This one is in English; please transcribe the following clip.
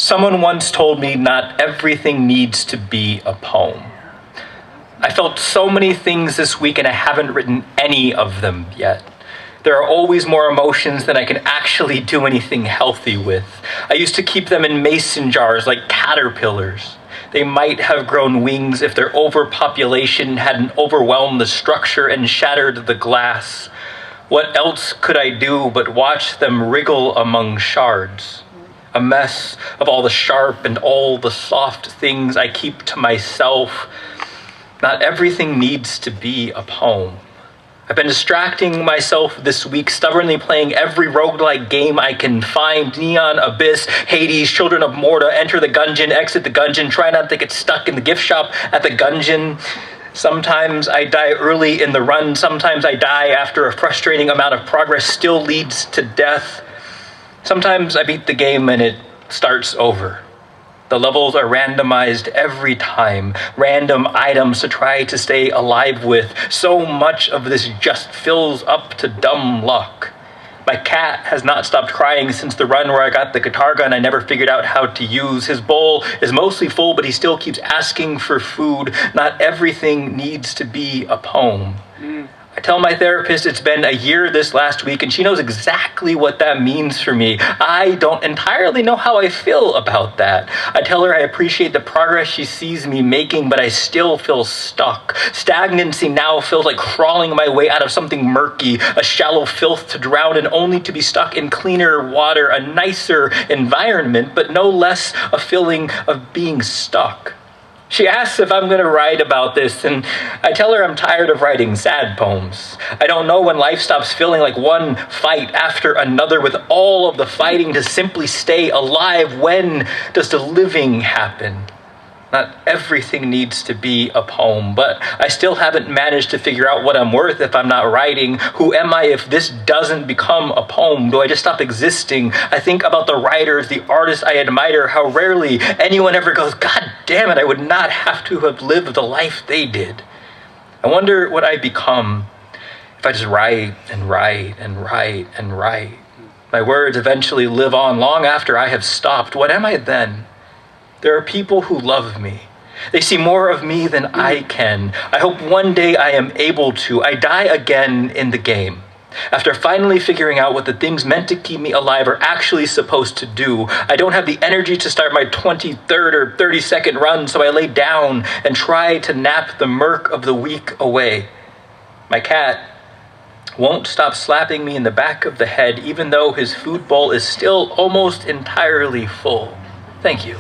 Someone once told me not everything needs to be a poem. I felt so many things this week and I haven't written any of them yet. There are always more emotions than I can actually do anything healthy with. I used to keep them in mason jars like caterpillars. They might have grown wings if their overpopulation hadn't overwhelmed the structure and shattered the glass. What else could I do but watch them wriggle among shards? A mess of all the sharp and all the soft things I keep to myself. Not everything needs to be a poem. I've been distracting myself this week, stubbornly playing every roguelike game I can find. Neon, Abyss, Hades, Children of Morta, Enter the Gungeon, Exit the Gungeon, try not to get stuck in the gift shop at the Gungeon. Sometimes I die early in the run, sometimes I die after a frustrating amount of progress still leads to death. Sometimes I beat the game and it starts over. The levels are randomized every time, random items to try to stay alive with. So much of this just fills up to dumb luck. My cat has not stopped crying since the run where I got the guitar gun I never figured out how to use. His bowl is mostly full, but he still keeps asking for food. Not everything needs to be a poem. I tell my therapist it's been a year this last week, and she knows exactly what that means for me. I don't entirely know how I feel about that. I tell her I appreciate the progress she sees me making, but I still feel stuck. Stagnancy now feels like crawling my way out of something murky, a shallow filth to drown in only to be stuck in cleaner water, a nicer environment, but no less a feeling of being stuck. She asks if I'm going to write about this, and I tell her I'm tired of writing sad poems. I don't know when life stops feeling like one fight after another with all of the fighting to simply stay alive. When does the living happen? Not everything needs to be a poem, but I still haven't managed to figure out what I'm worth if I'm not writing. Who am I if this doesn't become a poem? Do I just stop existing? I think about the writers, the artists I admire, how rarely anyone ever goes, God damn it, I would not have to have lived the life they did. I wonder what I become if I just write and write and write and write. My words eventually live on long after I have stopped. What am I then? There are people who love me. They see more of me than I can. I hope one day I am able to. I die again in the game. After finally figuring out what the things meant to keep me alive are actually supposed to do, I don't have the energy to start my 23rd or 32nd run, so I lay down and try to nap the murk of the week away. My cat won't stop slapping me in the back of the head, even though his food bowl is still almost entirely full. Thank you.